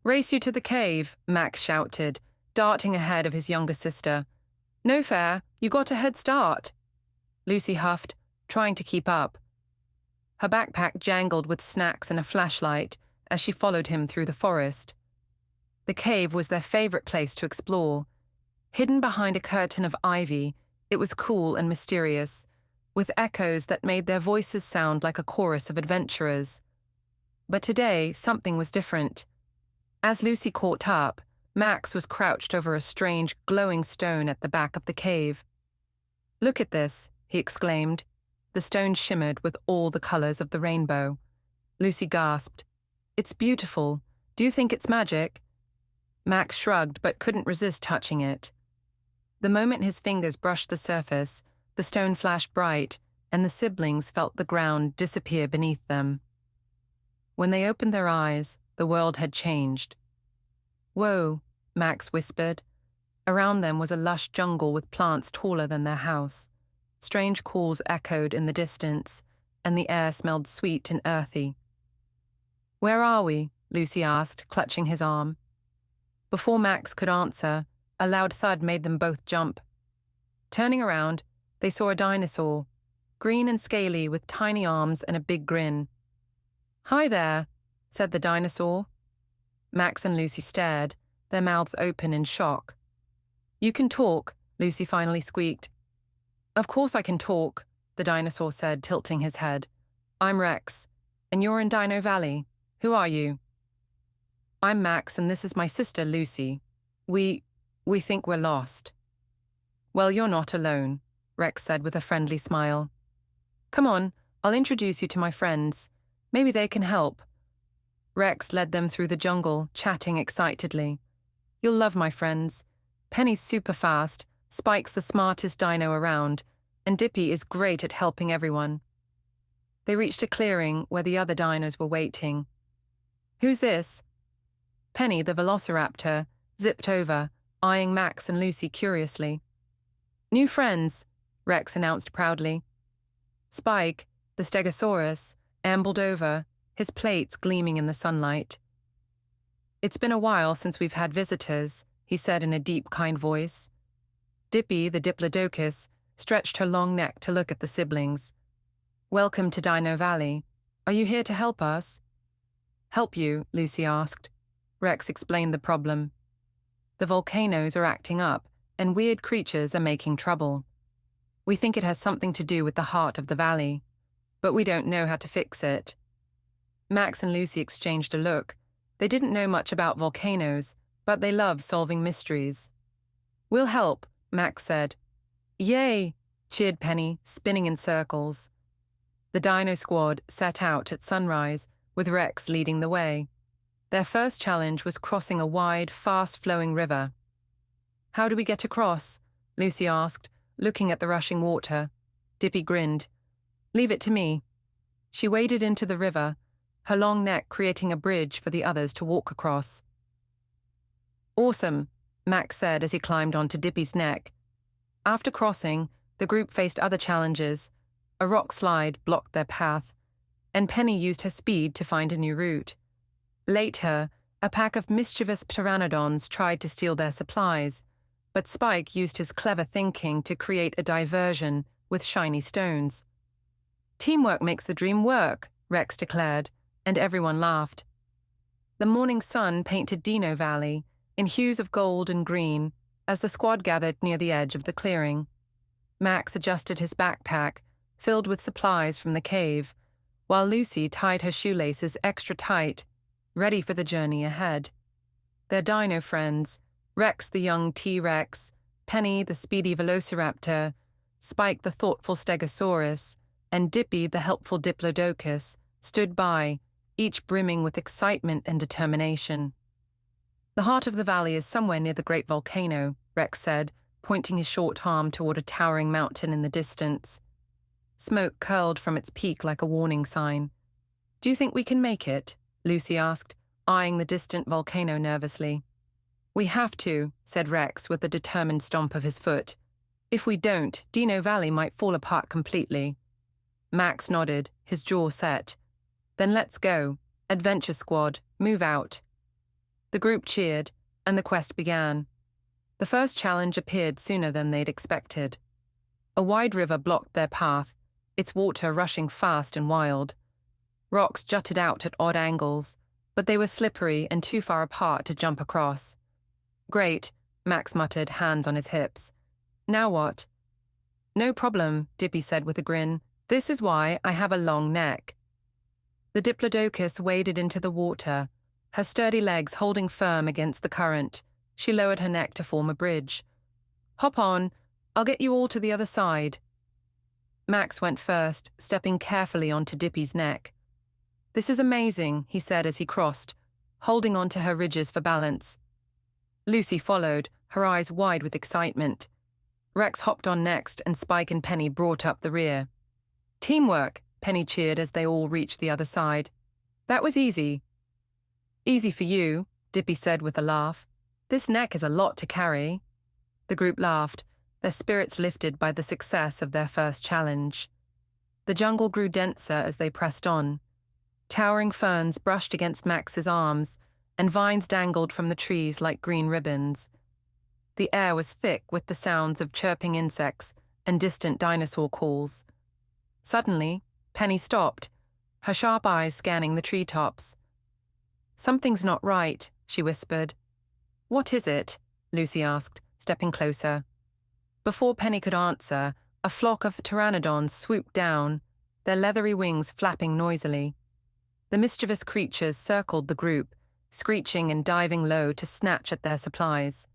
Race you to the cave, Max shouted, darting ahead of his younger sister. No fair, you got a head start. Lucy huffed, trying to keep up. Her backpack jangled with snacks and a flashlight as she followed him through the forest. The cave was their favorite place to explore. Hidden behind a curtain of ivy, it was cool and mysterious, with echoes that made their voices sound like a chorus of adventurers. But today, something was different. As Lucy caught up, Max was crouched over a strange, glowing stone at the back of the cave. "Look at this," he exclaimed. The stone shimmered with all the colors of the rainbow. Lucy gasped. "It's beautiful. Do you think it's magic?" Max shrugged but couldn't resist touching it. The moment his fingers brushed the surface, the stone flashed bright, and the siblings felt the ground disappear beneath them. When they opened their eyes, the world had changed. "Whoa," Max whispered. Around them was a lush jungle with plants taller than their house. Strange calls echoed in the distance, and the air smelled sweet and earthy. "Where are we?" Lucy asked, clutching his arm. Before Max could answer, a loud thud made them both jump. Turning around, they saw a dinosaur, green and scaly with tiny arms and a big grin. "Hi there," said the dinosaur. Max and Lucy stared, their mouths open in shock. "You can talk," Lucy finally squeaked. "Of course I can talk," the dinosaur said, tilting his head. "I'm Rex, and you're in Dino Valley. Who are you?" "I'm Max, and this is my sister, Lucy. We think we're lost." "Well, you're not alone," Rex said with a friendly smile. "Come on, I'll introduce you to my friends. Maybe they can help." Rex led them through the jungle, chatting excitedly. "You'll love my friends. Penny's super fast, Spike's the smartest dino around, and Dippy is great at helping everyone." They reached a clearing where the other dinos were waiting. "Who's this?" Penny, the Velociraptor, zipped over, eyeing Max and Lucy curiously. "New friends," Rex announced proudly. Spike, the Stegosaurus, ambled over, his plates gleaming in the sunlight. "It's been a while since we've had visitors," he said in a deep, kind voice. Dippy, the Diplodocus, stretched her long neck to look at the siblings. "Welcome to Dino Valley. Are you here to help us?" "Help you?" Lucy asked. Rex explained the problem. "The volcanoes are acting up, and weird creatures are making trouble. We think it has something to do with the heart of the valley, but we don't know how to fix it." Max and Lucy exchanged a look. They didn't know much about volcanoes, but they loved solving mysteries. "We'll help," Max said. "Yay!" cheered Penny, spinning in circles. The Dino Squad set out at sunrise, with Rex leading the way. Their first challenge was crossing a wide, fast-flowing river. "How do we get across?" Lucy asked, looking at the rushing water. Dippy grinned. "Leave it to me." She waded into the river, her long neck creating a bridge for the others to walk across. "Awesome," Max said as he climbed onto Dippy's neck. After crossing, the group faced other challenges. A rock slide blocked their path, and Penny used her speed to find a new route. Later, a pack of mischievous pteranodons tried to steal their supplies, but Spike used his clever thinking to create a diversion with shiny stones. "Teamwork makes the dream work," Rex declared, and everyone laughed. The morning sun painted Dino Valley in hues of gold and green as the squad gathered near the edge of the clearing. Max adjusted his backpack, filled with supplies from the cave, while Lucy tied her shoelaces extra tight, ready for the journey ahead. Their dino friends, Rex the young T-Rex, Penny the speedy Velociraptor, Spike the thoughtful Stegosaurus, and Dippy the helpful Diplodocus, stood by, each brimming with excitement and determination. "The heart of the valley is somewhere near the great volcano," Rex said, pointing his short arm toward a towering mountain in the distance. Smoke curled from its peak like a warning sign. "Do you think we can make it?" Lucy asked, eyeing the distant volcano nervously. "We have to," said Rex with a determined stomp of his foot. "If we don't, Dino Valley might fall apart completely." Max nodded, his jaw set. "Then let's go. Adventure Squad, move out." The group cheered, and the quest began. The first challenge appeared sooner than they'd expected. A wide river blocked their path, its water rushing fast and wild. Rocks jutted out at odd angles, but they were slippery and too far apart to jump across. "Great," Max muttered, hands on his hips. "Now what?" "No problem," Dippy said with a grin. "This is why I have a long neck." The Diplodocus waded into the water, her sturdy legs holding firm against the current. She lowered her neck to form a bridge. "Hop on, I'll get you all to the other side." Max went first, stepping carefully onto Dippy's neck. "This is amazing," he said as he crossed, holding onto her ridges for balance. Lucy followed, her eyes wide with excitement. Rex hopped on next, and Spike and Penny brought up the rear. "Teamwork," Penny cheered as they all reached the other side. "That was easy." "Easy for you," Dippy said with a laugh. "This neck is a lot to carry." The group laughed, their spirits lifted by the success of their first challenge. The jungle grew denser as they pressed on. Towering ferns brushed against Max's arms, and vines dangled from the trees like green ribbons. The air was thick with the sounds of chirping insects and distant dinosaur calls. Suddenly, Penny stopped, her sharp eyes scanning the treetops. "Something's not right," she whispered. "What is it?" Lucy asked, stepping closer. Before Penny could answer, a flock of pteranodons swooped down, their leathery wings flapping noisily. The mischievous creatures circled the group, screeching and diving low to snatch at their supplies.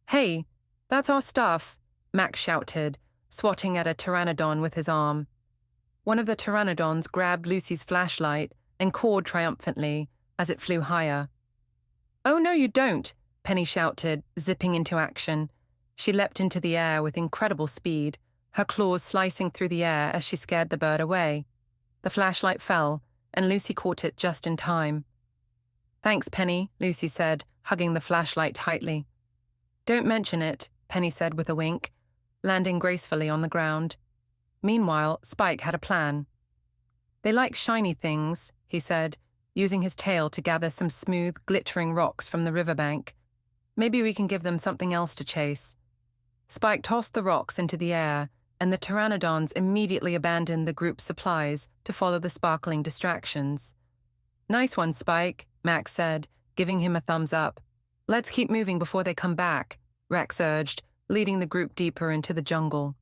"Hey, that's our stuff," Max shouted, swatting at a pteranodon with his arm. One of the pteranodons grabbed Lucy's flashlight and cawed triumphantly as it flew higher. "Oh, no, you don't," Penny shouted, zipping into action. She leapt into the air with incredible speed, her claws slicing through the air as she scared the bird away. The flashlight fell, and Lucy caught it just in time. "Thanks, Penny," Lucy said, hugging the flashlight tightly. "Don't mention it," Penny said with a wink, landing gracefully on the ground. Meanwhile, Spike had a plan. "They like shiny things," he said, using his tail to gather some smooth, glittering rocks from the riverbank. "Maybe we can give them something else to chase." Spike tossed the rocks into the air, and the pteranodons immediately abandoned the group's supplies to follow the sparkling distractions. "Nice one, Spike," Max said, giving him a thumbs up. "Let's keep moving before they come back," Rex urged, leading the group deeper into the jungle.